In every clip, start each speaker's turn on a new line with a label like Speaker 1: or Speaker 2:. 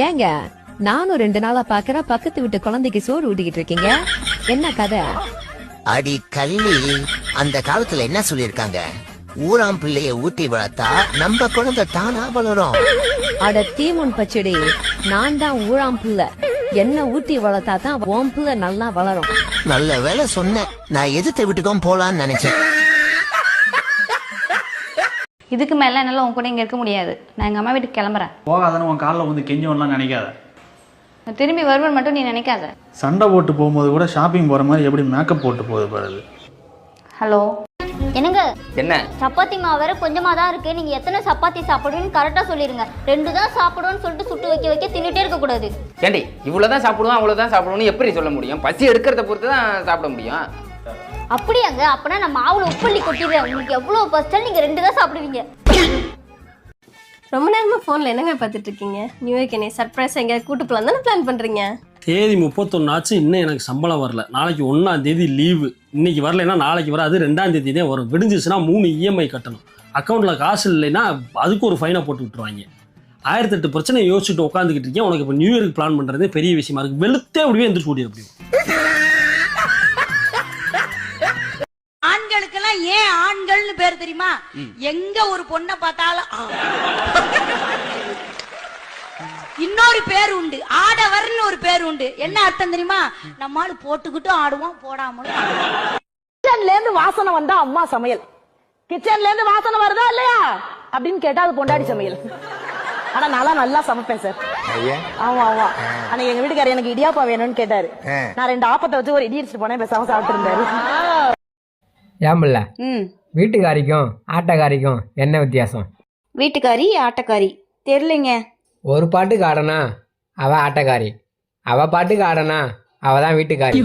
Speaker 1: ஏங்க நானும் 2 நாளா பாக்குற பக்கத்து வீட்டு குழந்தைக்கு சோறு ஊட்டிக்கிட்டு இருக்கீங்க, என்ன கதை?
Speaker 2: அடி கள்ளி, அந்த காலத்துல என்ன சொல்லிருக்காங்க? ஊராம் பிள்ளைய ஊட்டி வளர்த்தா நம்ம குழந்தை தானா வளரும்.
Speaker 1: அட தீமுன் பச்சடி, நான் தான் ஊழாம் பிள்ளை. என்ன ஊட்டி வளர்த்தா தான் ஓம் பிள்ளை நல்லா வளரும்.
Speaker 2: நல்ல வேலை சொன்னேன். நான் எதிர்த்த வீட்டுக்கும் போலான்னு நினைச்சேன்.
Speaker 3: இதுக்கு மேல என்னால உன் கூட இங்க இருக்க முடியாது. நான் எங்க அம்மா வீட்டுக்கு கிளம்புறேன்.
Speaker 4: போகாதானே உன் காலில் வந்து கெஞ்சவன்லாம் நினைக்காத.
Speaker 3: நான் திரும்பி வருவேன் மட்டும் நீ நினைக்காத.
Speaker 4: சண்டை போட்டு போகும்போது கூட ஷாப்பிங் போகிற மாதிரி எப்படி மேக்கப் போட்டு போகுது பாருது.
Speaker 3: ஹலோ
Speaker 5: என்னங்க?
Speaker 6: என்ன
Speaker 5: சப்பாத்தி மாவு வேற கொஞ்சமா தான் இருக்கு. நீங்க எத்தனை சப்பாத்தி சாப்பிடுவீங்கன்னு கரெக்டா சொல்லிருங்க. 2 தான் சாப்பிடுவோம்னு சொல்லிட்டு சுட்டு வைக்க தின்னுட்டே இருக்க கூடாது.
Speaker 6: ஏண்டி இவ்வளவுதான் சாப்பிடுவோம் அவ்வளவுதான் சாப்பிடுவோம்னு எப்படி சொல்ல முடியும்? பசி எடுக்கிறத பொறுத்து தான் சாப்பிட முடியும்.
Speaker 5: அப்படியாங்க? அப்பனா நான் மாவுல உப்புள்ளி கொட்டிடுறேன். உங்களுக்கு எவ்வளவு பசிச்சா நீங்க 2 தான் சாப்பிடுவீங்க.
Speaker 7: ரொம்ப நேரமா போன்ல என்னங்க பார்த்துட்டு இருக்கீங்க? நியூ இயர்க்கு என்ன சர்ப்ரைஸ் எங்க கூட்டு போலாம் தானே பிளான் பண்றீங்க?
Speaker 8: தேதி 31 ஆச்சு, இன்னும் எனக்கு சம்பளம் வரல. நாளைக்கு 1ஆம் தேதி லீவு. இன்னைக்கு வரலைன்னா நாளைக்கு வராது, 2ஆம் தேதி தான் வரும். விடிஞ்சிச்சுன்னா 3 இஎம்ஐ கட்டணும். அக்கௌண்ட்ல காசு இல்லைன்னா அதுக்கு ஒரு ஃபைனை போட்டு விட்டுருவாங்க. 1008 பிரச்சனை யோசிச்சுட்டு உட்காந்துக்கிட்டு இருக்கேன். உனக்கு இப்போ நியூ இயருக்கு பிளான் பண்றதே பெரிய விஷயமா இருக்கு. வெளுத்தே அப்படியே எந்திரிச்சு ஓடி அப்படி.
Speaker 9: ஆண்களுக்கெல்லாம் ஏன் ஆண்கள்னு பேர் தெரியுமா? எங்க ஒரு பொண்ணை பார்த்தாலும் இன்னொரு பேர் உண்டு, ஆடவர்னு ஒரு பேர் உண்டு. என்ன அர்த்தம் தெரியுமா? நம்மால போட்டுக்கிட்டு ஆடுவோம், போடாமலும்.
Speaker 10: கிச்சன்ல இருந்து வாசனை வந்தா அம்மா சமையல், கிச்சன்ல இருந்து வாசனை வருதா இல்லையா அப்படின்னு கேட்டா அது பொண்டாடி சமையல். ஆனா நல்லா சமைப்பேன் சார். ஆமா ஆமா. ஆனா எங்க வீட்டுக்காரர் எனக்கு இடியாப்பா வேணும்னு கேட்டாரு. நான் 2 ஆப்பத்தை வச்சு ஒரு இடி அடிச்சுட்டு போனேன், பேசாம சாப்பிட்டு இருந்தாரு.
Speaker 11: ஏம்பில்ல, வீட்டுக்காரிக்கும் ஆட்டக்காரிக்கும் என்ன வித்தியாசம்?
Speaker 3: வீட்டுக்காரி ஆட்டக்காரி தெரியலைங்க.
Speaker 11: ஒரு பாட்டுக்கு ஆடனா அவ ஆட்டக்காரி, அவ பாட்டுக்கு ஆடனா அவ தான் வீட்டுக்காரி.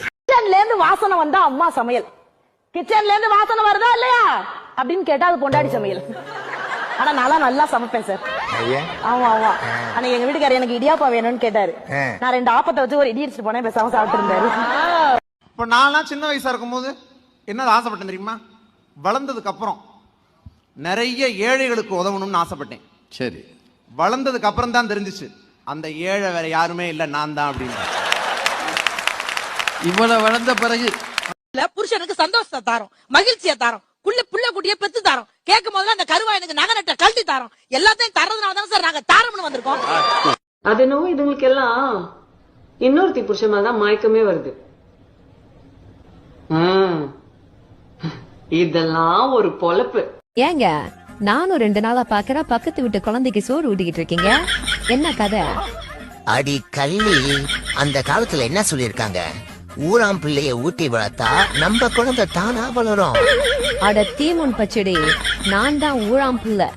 Speaker 10: கிச்சன்ல இருந்து வாசனை வந்தா அம்மா சமையல், கிச்சன்ல இருந்து வாசனை வருதா இல்லையா அப்படின்னு கேட்டா அது பொண்டாடி சமையல். ஆனா நல்லா சமைப்பேன் சார். ஆமா ஆமா. ஆனா எங்க வீட்டுக்காரர் எனக்கு இடியாப்பா வேணும்னு கேட்டாரு. நான் 2 ஆப்பத்தை வச்சு ஒரு இடி அடிச்சுட்டு போனேன், பேசாம சாப்பிட்டு இருந்தாரு.
Speaker 12: இப்போ நான்லாம் சின்ன வயசா இருக்கும்போது என்னது ஆசைப்பட்டேன் தெரியுமா? வளர்ந்ததுக்கு அப்புறம் நிறைய ஏழைகளுக்கு உதவணும்னு ஆசைப்பட்டேன். சரி, வளர்ந்ததுக்கு அப்புறம் தான் தெரிஞ்சிச்சு அந்த ஏழை வேற யாருமே இல்லை, நான் தான் அப்படின்னு.
Speaker 9: இவ்வளவு வளர்ந்த பிறகு புருஷனுக்கு சந்தோஷத்தை தாரோம், மகிழ்ச்சியை தாரோம், புள்ள குட்டியை பெத்து தாரோம். கேட்கும் போதுல அந்த கருவா எனக்கு நகை நட்ட கழட்டி தாரோம். எல்லாத்தையும் தரதுனால தான் சார் நாங்க தாரம்னு வந்திருக்கோம்.
Speaker 10: அது என்னவோ இதுங்களுக்கு எல்லாம் இன்னொருத்தி புருஷன் மேல தான் மயக்கமே வருது. இதெல்லாம் ஒரு பொழப்பு.
Speaker 1: ஏங்க நானும் 2 நாளா பாக்குற பக்கத்து வீட்டு குழந்தைக்கு சோறு ஊட்டிக்கிட்டு இருக்கீங்க, என்ன கதை?
Speaker 2: அடி கள்ளி, அந்த காலத்துல என்ன சொல்லிருக்காங்க? ஊராம் பிள்ளைய ஊட்டி வளர்த்தா நம்ம குழந்தை தானா வளரும்.
Speaker 1: அட தீமுன் பச்சடி, நான் தான் ஊழாம் பிள்ளை.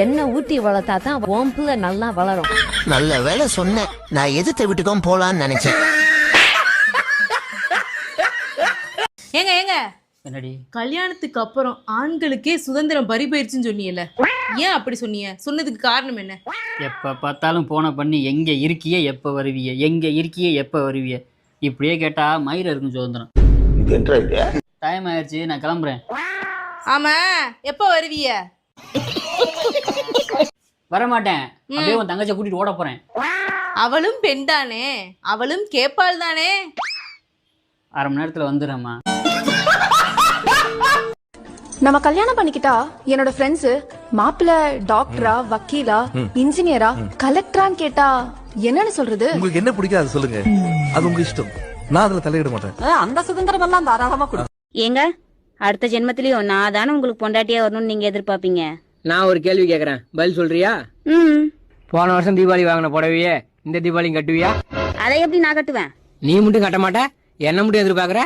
Speaker 1: என்ன ஊட்டி வளர்த்தா தான் ஓம் பிள்ளை நல்லா வளரும்.
Speaker 2: நல்ல வேலை சொன்னேன். நான் எதிர்த்த வீட்டுக்கும் போலான்னு நினைச்சேன்.
Speaker 9: ஏங்க
Speaker 6: என்னடி
Speaker 9: கல்யாணத்துக்கு அப்புறம் ஆண்களுக்கே சுதந்திரம் பறிபோயிருச்சுன்னு சொன்னீங்கல்ல, ஏன் அப்படி சொன்னீங்க? சொன்னதுக்கு காரணம் என்ன?
Speaker 6: எப்போ பார்த்தாலும் போன பண்ணி எங்கே இருக்கியே எப்போ வருவிய, எங்கே இருக்கியே எப்போ வருவிய, இப்படியே கேட்டா மயிர இருக்கும் சுதந்திரம். டைம் ஆயிடுச்சு, நான் கிளம்புறேன்.
Speaker 9: ஆமா, எப்போ வருவிய?
Speaker 6: வரமாட்டேன், அப்படியே உன் தங்கச்சியை கூட்டிட்டு ஓட போறேன்.
Speaker 9: அவளும் பெண் தானே, அவளும் கேப்பாள் தானே.
Speaker 6: அரை மணி நேரத்துல வந்துடுறேம்மா.
Speaker 7: நம்ம கல்யாணம் பண்ணிக்கிட்டா என்னோட ஃப்ரெண்ட்ஸ் மாப்பிள்ள டாக்டரா, வக்கீலா, இன்ஜினியரா, கலெக்டரான்னு கேட்டா என்னன்னு சொல்றது?
Speaker 12: உங்களுக்கு என்ன பிடிக்காது சொல்லுங்க, அது உங்க இஷ்டம். நான் அதுல தலையிட மாட்டேன்.
Speaker 10: அந்த சுதந்திரம் எல்லாம் தாராளமா கொடு.
Speaker 3: ஏங்க அடுத்த ஜென்மத்திலயும் நான் தானே உங்களுக்கு பொண்டாட்டியா வரணும்னு நீங்க எதிர்பார்ப்பீங்க.
Speaker 11: நான் ஒரு கேள்வி கேக்குறேன், பதில் சொல்றியா? போன வருஷம் தீபாவளி வாங்கின புடவையே இந்த தீபாவளியும் கட்டுவியா?
Speaker 3: அதை எப்படி நான் கட்டுவேன்?
Speaker 11: நீ மட்டும் கட்ட மாட்ட, என்ன மட்டும் எதிர்பார்க்கற?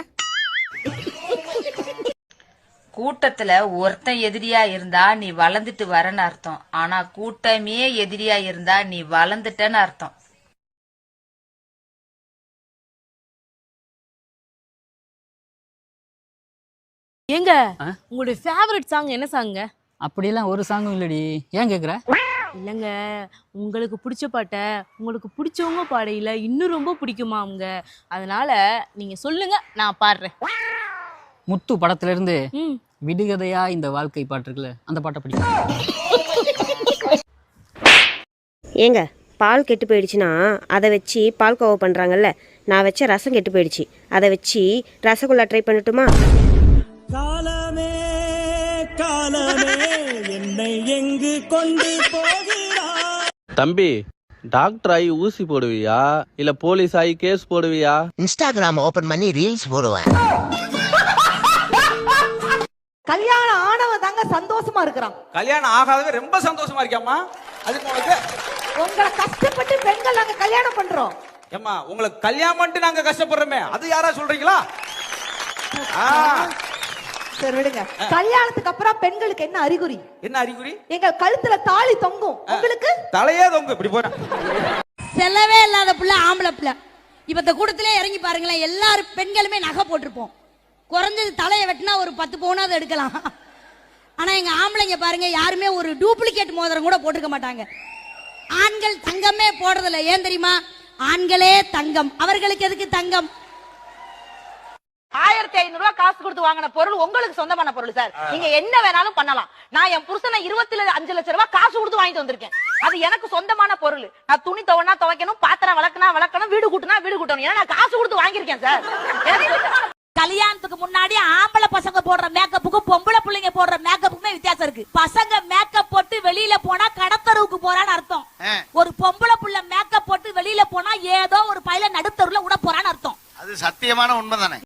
Speaker 9: கூட்டத்துல ஒருத்தன் எதிரியா இருந்தா நீ வளர்ந்துட்டு வரன்னு அர்த்தம். ஆனா கூட்டமே எதிரியா இருந்தா நீ வளர்ந்துட்டன்னு அர்த்தம். ஏங்க உங்களுடைய ஃபேவரட் சாங் என்ன சாங்க?
Speaker 6: அப்படியெல்லாம் ஒரு சாங்கும் இல்லடி, ஏன் கேக்குற?
Speaker 9: இல்லங்க, உங்களுக்கு பிடிச்ச பாட்டை உங்களுக்கு பிடிச்சவங்க பாடையில இன்னும் ரொம்ப பிடிக்குமா அவங்க, அதனால நீங்க சொல்லுங்க, நான் பாடுறேன்.
Speaker 6: முத்து படத்துல இருந்து விடுகதையா இந்த வாழ்க்கை பாட்டு இருக்குல்ல, அந்த பாட்டை பிடிக்கும்.
Speaker 3: ஏங்க பால் கெட்டு போயிடுச்சுன்னா அதை வச்சு பால் கோவா பண்ணுறாங்கல்ல, நான் வச்ச ரசம் கெட்டு போயிடுச்சு, அதை வச்சு ரசகுல்லா ட்ரை பண்ணட்டுமா?
Speaker 13: காலமே காலமே என்னை எங்கு கொண்டு போகிறாய்?
Speaker 14: தம்பி, டாக்டர் ஆகி ஊசி போடுவியா இல்ல போலீஸ் ஆகி கேஸ் போடுவியா?
Speaker 2: இன்ஸ்டாகிராம் ஓபன் பண்ணி ரீல்ஸ் போடுவேன்.
Speaker 10: கல்யாணம் ஆனவன் தாங்க சந்தோஷமா இருக்கிறான்.
Speaker 13: கல்யாணம் ஆகாதவன் ரொம்ப சந்தோஷமா இருக்கியாமா? அதுக்கு உனக்கு
Speaker 10: உங்களை கஷ்டப்பட்டு பெண்கள் நாங்க கல்யாணம் பண்றோம்.
Speaker 13: ஏம்மா உங்களுக்கு கல்யாணம் பண்ணிட்டு நாங்க கஷ்டப்படுறோமே, அது யாரா சொல்றீங்களா?
Speaker 10: சரி விடுங்க. கல்யாணத்துக்கு அப்புறம் பெண்களுக்கு என்ன அறிகுறி?
Speaker 13: என்ன அறிகுறி?
Speaker 10: எங்க கழுத்துல தாலி தொங்கும், உங்களுக்கு
Speaker 13: தலையே தொங்கும். இப்படி போற
Speaker 9: செலவே இல்லாத புள்ள ஆம்பளை புள்ள. இப்ப இந்த கூட்டத்திலே இறங்கி பாருங்களேன், எல்லாரும் பெண்களுமே நகை போட்டிருப்போம். குறைஞ்சது தலையை வெட்டினா ஒரு 10 பவுனாவது எடுக்கலாம். ஆனா எங்க ஆம்பளைங்க பாருங்க, யாருமே ஒரு டூப்ளிகேட் மோதிரம் கூட போட்டுக்க மாட்டாங்க. ஆண்கள் தங்கமே போடுறதில்ல. ஏன் தெரியுமா? ஆண்களே தங்கம், அவர்களுக்கு எதுக்கு தங்கம்?
Speaker 10: 1500 ரூபாய் காசு கொடுத்து வாங்கின பொருள் உங்களுக்கு சொந்தமான பொருள் சார். நீங்க என்ன வேணாலும் பண்ணலாம். நான் என் புருஷனை 25 லட்சம் ரூபாய் காசு கொடுத்து வாங்கிட்டு வந்திருக்கேன். அது எனக்கு சொந்தமான பொருள். நான் துணி துவனா துவைக்கணும், பாத்திரம் விளக்கணும், வீடு கூட்டினா வீடு கூட்டணும். ஏன்னா நான் காசு கொடுத்து வாங்கியிருக்கேன் சார்.
Speaker 9: கல்யாணத்துக்கு முன்னாடி ஆம்பளை பசங்க போடுற மேக்கப்புக்கும் பொம்பளை பிள்ளைங்க போடுற மேக்கப்புக்குமே வித்தியாசம் இருக்கு. பசங்க மேக்கப் போட்டு வெளியில போனா கடத்தருவுக்கு போறான்னு அர்த்தம். ஒரு பொம்பளை புள்ள மேக்கப் போட்டு வெளியில போனா ஏதோ ஒரு பையல நடுத்தருவுல விட போறான்னு அர்த்தம்.
Speaker 12: அது சத்தியமான உண்மைதானே?